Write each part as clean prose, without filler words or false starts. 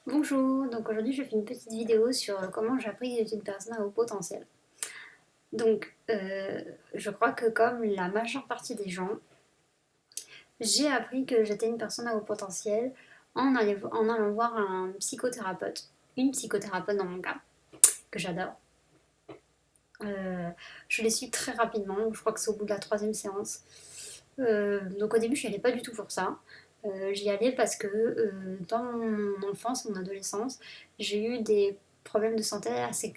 Bonjour, donc aujourd'hui je fais une petite vidéo sur comment j'ai appris que j'étais une personne à haut potentiel. Donc je crois que comme la majeure partie des gens, j'ai appris que j'étais une personne à haut potentiel en allant voir un psychothérapeute, une psychothérapeute dans mon cas, que j'adore. Euh, je l'ai su très rapidement, je crois que c'est au bout de la troisième séance. Donc au début je n'y allais pas du tout pour ça. J'y allais parce que dans mon enfance, mon adolescence, j'ai eu des problèmes de santé assez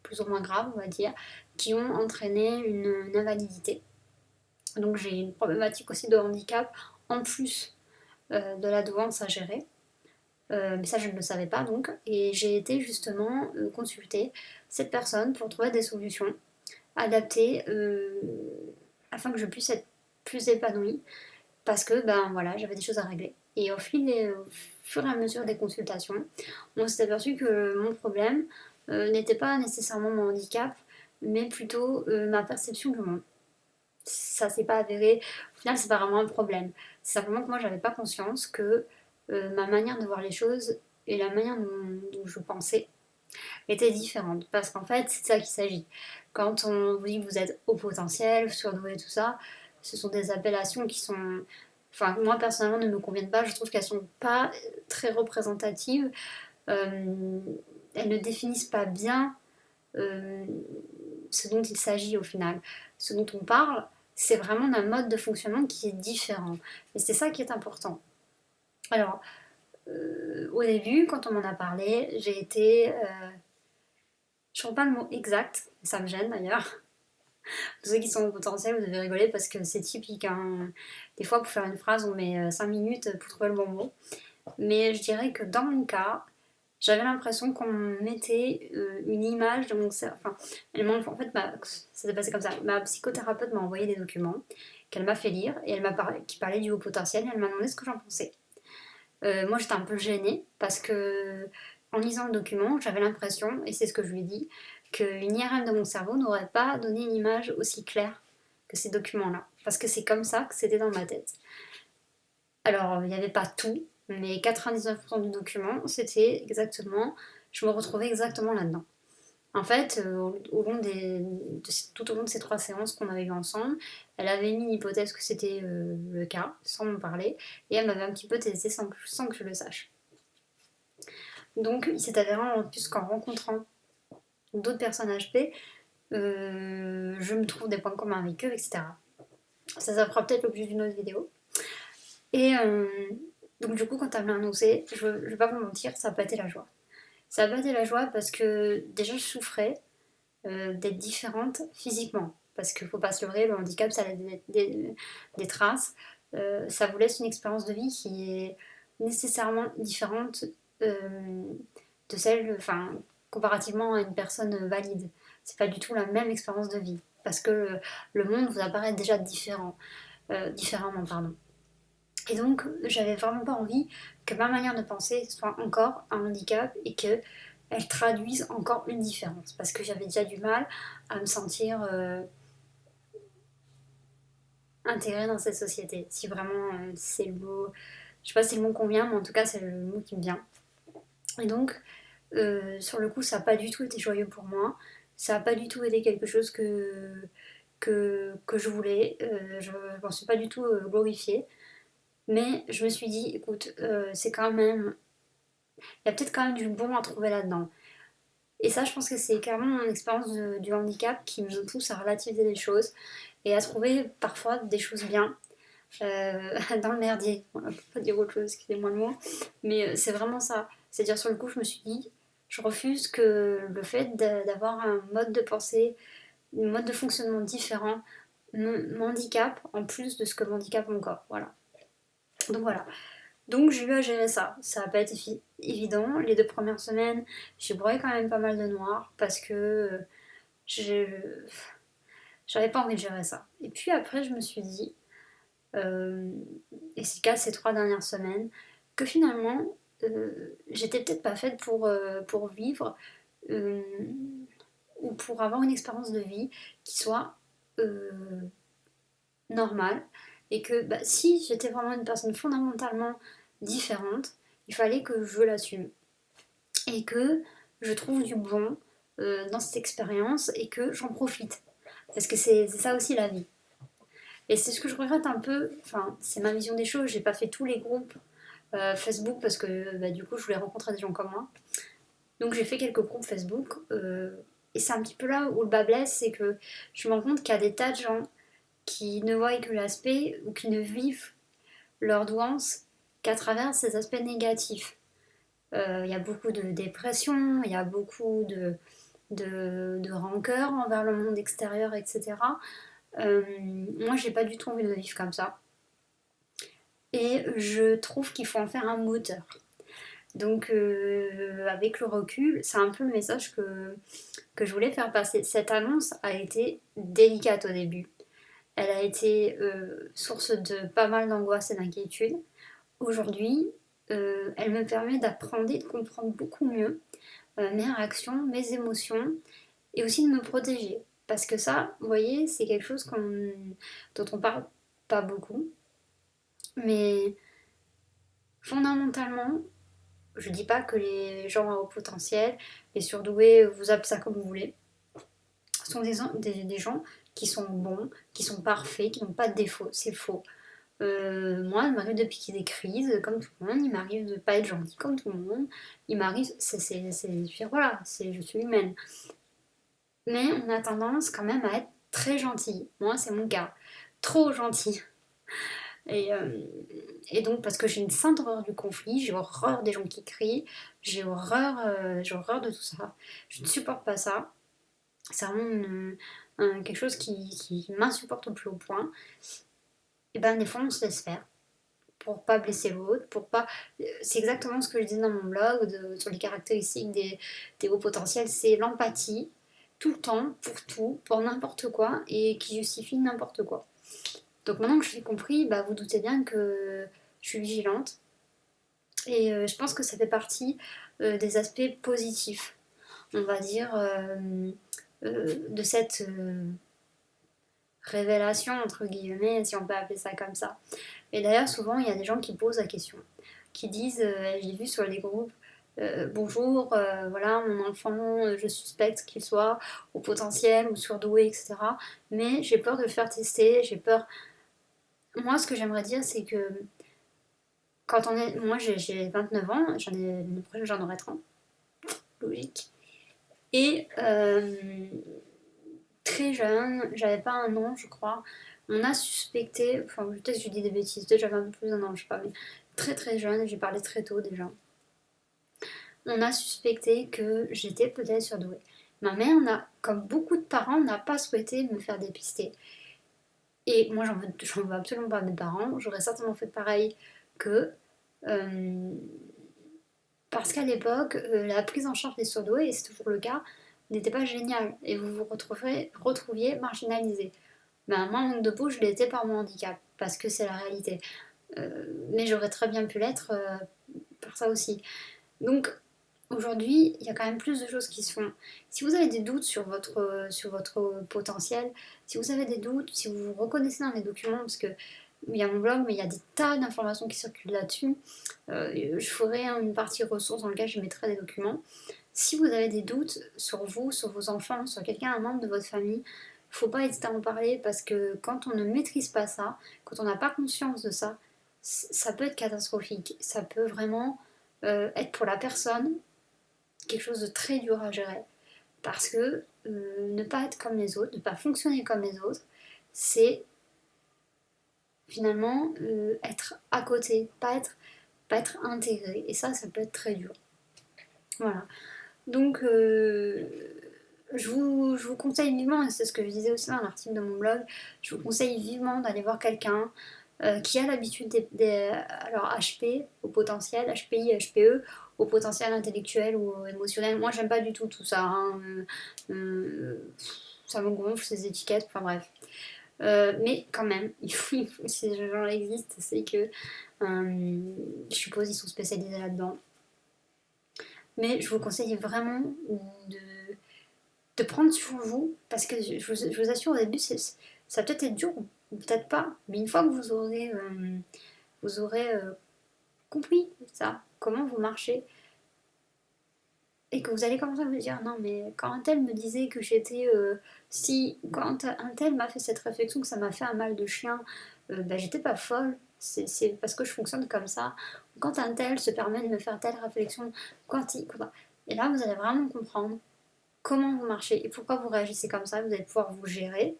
plus ou moins graves, on va dire, qui ont entraîné une invalidité. Donc j'ai une problématique aussi de handicap en plus de la douance à gérer. Mais ça, je ne le savais pas donc. Et j'ai été justement consulter cette personne pour trouver des solutions adaptées afin que je puisse être plus épanouie parce que ben voilà, j'avais des choses à régler. Et au fur et à mesure des consultations, on s'est aperçu que mon problème n'était pas nécessairement mon handicap, mais plutôt ma perception du monde. Ça s'est pas avéré, au final c'est pas vraiment un problème. C'est simplement que moi j'avais pas conscience que ma manière de voir les choses et la manière dont je pensais était différente. Parce qu'en fait, c'est de ça qu'il s'agit. Quand on vous dit que vous êtes au potentiel, surdoué, tout ça, ce sont des appellations qui sont. Enfin, moi personnellement ne me conviennent pas. Je trouve qu'elles sont pas très représentatives. Euh, Elles ne définissent pas bien euh, ce dont il s'agit au final. Ce dont on parle, c'est vraiment d'un mode de fonctionnement qui est différent. Et c'est ça qui est important. Alors, au début, quand on m'en a parlé, j'ai été je ne trouve pas le mot exact, ça me gêne d'ailleurs. Pour ceux qui sont au potentiel, vous devez rigoler parce que c'est typique, hein. Des fois, pour faire une phrase, on met 5 minutes pour trouver le bon mot. Mais je dirais que dans mon cas, j'avais l'impression qu'on mettait une image de mon cerveau. Enfin, en fait, ça s'est passé comme ça. Ma psychothérapeute m'a envoyé des documents qu'elle m'a fait lire et qui parlait du haut potentiel et elle m'a demandé ce que j'en pensais. Moi, j'étais un peu gênée parce que, en lisant le document, j'avais l'impression, et c'est ce que je lui ai dit, qu'une IRM de mon cerveau n'aurait pas donné une image aussi claire que ces documents-là. Parce que c'est comme ça que c'était dans ma tête. Alors, il n'y avait pas tout, mais 99% du document, c'était exactement, je me retrouvais exactement là-dedans. En fait, tout au long de ces 3 séances qu'on avait eues ensemble, elle avait mis l'hypothèse que c'était le cas, sans m'en parler, et elle m'avait un petit peu testé sans que je le sache. Donc, il s'est avéré en plus qu'en rencontrant d'autres personnes HP, je me trouve des points communs avec eux, etc. Ça fera peut-être l'objet d'une autre vidéo. Et donc, du coup, quand elle m'a annoncé, je vais pas vous mentir, ça n'a pas été la joie. Ça n'a pas été la joie parce que déjà, je souffrais d'être différente physiquement. Parce qu'il ne faut pas se leurrer, le handicap, ça a des traces. Ça vous laisse une expérience de vie qui est nécessairement différente euh, de celle, enfin, comparativement à une personne valide. C'est pas du tout la même expérience de vie. Parce que le monde vous apparaît déjà différemment, pardon. Et donc, j'avais vraiment pas envie que ma manière de penser soit encore un handicap et que elle traduise encore une différence. Parce que j'avais déjà du mal à me sentir intégrée dans cette société. Si vraiment c'est le mot, je sais pas si le mot convient, mais en tout cas c'est le mot qui me vient. Et donc, sur le coup, ça n'a pas du tout été joyeux pour moi. Ça n'a pas du tout été quelque chose que je voulais. Je ne m'en suis pas du tout glorifiée. Mais je me suis dit, écoute, c'est quand même. Il y a peut-être quand même du bon à trouver là-dedans. Et ça, je pense que c'est carrément mon expérience du handicap qui me pousse à relativiser les choses et à trouver parfois des choses bien dans le merdier. On ne peut pas dire autre chose, excusez-moi le mot. Mais c'est vraiment ça. C'est-à-dire, sur le coup, je me suis dit, je refuse que le fait d'avoir un mode de pensée, un mode de fonctionnement différent m'handicape en plus de ce que m'handicape mon corps. Voilà. Donc voilà. Donc j'ai eu à gérer ça. Ça n'a pas été évident. Les 2 premières semaines, j'ai broyé quand même pas mal de noir parce que je j'avais pas envie de gérer ça. Et puis après, je me suis dit, euh, et c'est le cas ces 3 dernières semaines, que finalement, j'étais peut-être pas faite pour vivre euh, ou pour avoir une expérience de vie qui soit normale. Et que bah, si j'étais vraiment une personne fondamentalement différente, il fallait que je l'assume. et que je trouve du bon dans cette expérience et que j'en profite. Parce que c'est ça aussi la vie. Et c'est ce que je regrette un peu, enfin c'est ma vision des choses, j'ai pas fait tous les groupes Facebook parce que bah, du coup je voulais rencontrer des gens comme moi. Donc j'ai fait quelques groupes Facebook et c'est un petit peu là où le bas blesse, c'est que je me rends compte qu'il y a des tas de gens qui ne voient que l'aspect ou qui ne vivent leur douance qu'à travers ces aspects négatifs. Il y a beaucoup de dépression, il y a beaucoup de rancœur envers le monde extérieur, etc. Moi, j'ai pas du tout envie de vivre comme ça. Et je trouve qu'il faut en faire un moteur. Donc, avec le recul, c'est un peu le message que je voulais faire passer. Cette annonce a été délicate au début. Elle a été source de pas mal d'angoisse et d'inquiétude. Aujourd'hui, elle me permet d'apprendre et de comprendre beaucoup mieux mes réactions, mes émotions et aussi de me protéger. Parce que ça, vous voyez, c'est quelque chose dont on parle pas beaucoup. Mais fondamentalement, je dis pas que les gens à haut potentiel, les surdoués, vous appelez ça comme vous voulez, sont des gens qui sont bons, qui sont parfaits, qui n'ont pas de défauts. C'est faux. Moi, il m'arrive de piquer des crises comme tout le monde, il m'arrive de pas être gentil comme tout le monde, il m'arrive, voilà, je suis humaine. Mais on a tendance quand même à être très gentil. Moi, c'est mon cas. Trop gentil. Et, euh, et donc, parce que j'ai une sainte horreur du conflit, j'ai horreur des gens qui crient, j'ai horreur de tout ça. Je ne supporte pas ça. C'est vraiment quelque chose qui m'insupporte au plus haut point. Et ben, des fois, on se laisse faire pour pas blesser l'autre, pour pas. C'est exactement ce que je dis dans mon blog sur les caractéristiques des hauts potentiels, c'est l'empathie, tout le temps, pour tout, pour n'importe quoi, et qui justifie n'importe quoi. Donc maintenant que je l'ai compris, bah, vous doutez bien que je suis vigilante, et je pense que ça fait partie des aspects positifs, on va dire, de cette révélation, entre guillemets, si on peut appeler ça comme ça. Et d'ailleurs, souvent, il y a des gens qui posent la question, qui disent, j'ai vu sur les groupes, bonjour, voilà, mon enfant, je suspecte qu'il soit au potentiel ou surdoué, etc. Mais j'ai peur de le faire tester, j'ai peur. Moi, ce que j'aimerais dire, c'est que quand on est. Moi, j'ai 29 ans, l'année prochaine, j'en aurai 30, logique. Et très jeune, j'avais pas un an, je crois, on a suspecté, enfin, peut-être que je dis des bêtises, peut-être j'avais un peu plus d'un an, je sais pas, mais très très jeune, j'ai parlé très tôt déjà. On a suspecté que j'étais peut-être surdouée. Ma mère, comme beaucoup de parents, n'a pas souhaité me faire dépister. Et moi, j'en veux absolument pas à mes parents. J'aurais certainement fait pareil qu'eux. Euh, parce qu'à l'époque, la prise en charge des surdoués, et c'est toujours le cas, n'était pas géniale. Et vous vous retrouviez marginalisé. Ben, moi, manque de peau, je l'étais par mon handicap. Parce que c'est la réalité. Mais j'aurais très bien pu l'être par ça aussi. Donc, aujourd'hui, il y a quand même plus de choses qui se font. Si vous avez des doutes sur votre potentiel, si vous avez des doutes, si vous vous reconnaissez dans les documents, parce que il y a mon blog, mais il y a des tas d'informations qui circulent là-dessus. Je ferai une partie ressources dans laquelle je mettrai des documents. Si vous avez des doutes sur vous, sur vos enfants, sur quelqu'un, un membre de votre famille, il ne faut pas hésiter à en parler parce que quand on ne maîtrise pas ça, quand on n'a pas conscience de ça, ça peut être catastrophique. Ça peut vraiment être pour la personne quelque chose de très dur à gérer. Parce que ne pas être comme les autres, ne pas fonctionner comme les autres, c'est finalement être à côté, pas être intégré. Et ça peut être très dur. Voilà. Donc, je vous conseille vivement, et c'est ce que je disais aussi dans l'article de mon blog, je vous conseille vivement d'aller voir quelqu'un qui a l'habitude alors HP au potentiel, HPI, HPE au potentiel intellectuel ou émotionnel. Moi, j'aime pas du tout tout ça. Hein. Ça me gonfle ces étiquettes, enfin bref. Mais quand même, si ces gens existent, c'est que je suppose ils sont spécialisés là-dedans. Mais je vous conseille vraiment de, de prendre sur vous, parce que je vous assure, au début, ça va peut-être être dur, ou peut-être pas, mais une fois que vous aurez compris ça, comment vous marchez, et que vous allez commencer à vous dire non mais quand un tel me disait que j'étais si quand un tel m'a fait cette réflexion que ça m'a fait un mal de chien, bah, j'étais pas folle, c'est parce que je fonctionne comme ça. Quand un tel se permet de me faire telle réflexion, et là vous allez vraiment comprendre comment vous marchez et pourquoi vous réagissez comme ça, vous allez pouvoir vous gérer.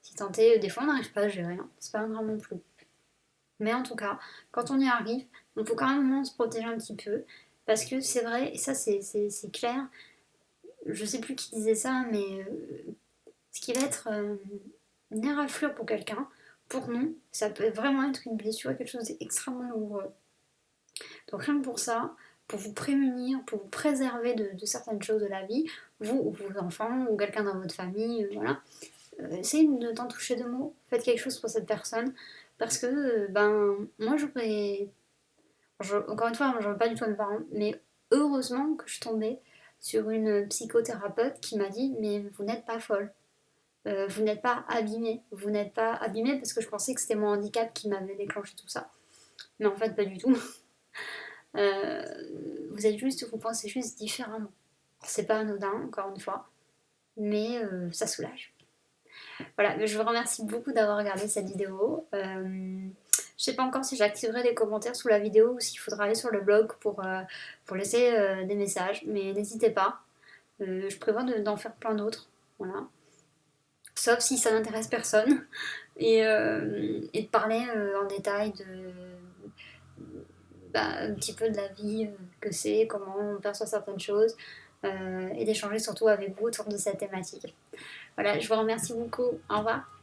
Si tant est, des fois on n'arrive pas à gérer, hein. C'est pas grave non plus. Mais en tout cas, quand on y arrive, il faut quand même se protéger un petit peu. Parce que c'est vrai, et ça c'est clair, je sais plus qui disait ça, mais ce qui va être une éraflure pour quelqu'un, pour nous, ça peut vraiment être une blessure, quelque chose d'extrêmement douloureux. Donc rien que pour ça, pour vous prémunir, pour vous préserver de certaines choses de la vie, vous ou vos enfants ou quelqu'un dans votre famille, voilà, essayez de t'en toucher deux mots, faites quelque chose pour cette personne, parce que ben moi j'aurais, encore une fois, je veux pas du tout à mes parents, mais heureusement que je suis tombée sur une psychothérapeute qui m'a dit mais vous n'êtes pas folle. Vous n'êtes pas abîmée. Vous n'êtes pas abîmée parce que je pensais que c'était mon handicap qui m'avait déclenché tout ça. Mais en fait, pas du tout. Euh, vous pensez juste différemment. C'est pas anodin, encore une fois, mais ça soulage. Voilà, je vous remercie beaucoup d'avoir regardé cette vidéo. Je sais pas encore si j'activerai les commentaires sous la vidéo ou s'il faudra aller sur le blog pour laisser des messages, mais n'hésitez pas. Je prévois d'en faire plein d'autres. Voilà. Sauf si ça n'intéresse personne. Et de parler en détail un petit peu de la vie que c'est, comment on perçoit certaines choses, et d'échanger surtout avec vous autour de cette thématique. Voilà, je vous remercie beaucoup. Au revoir.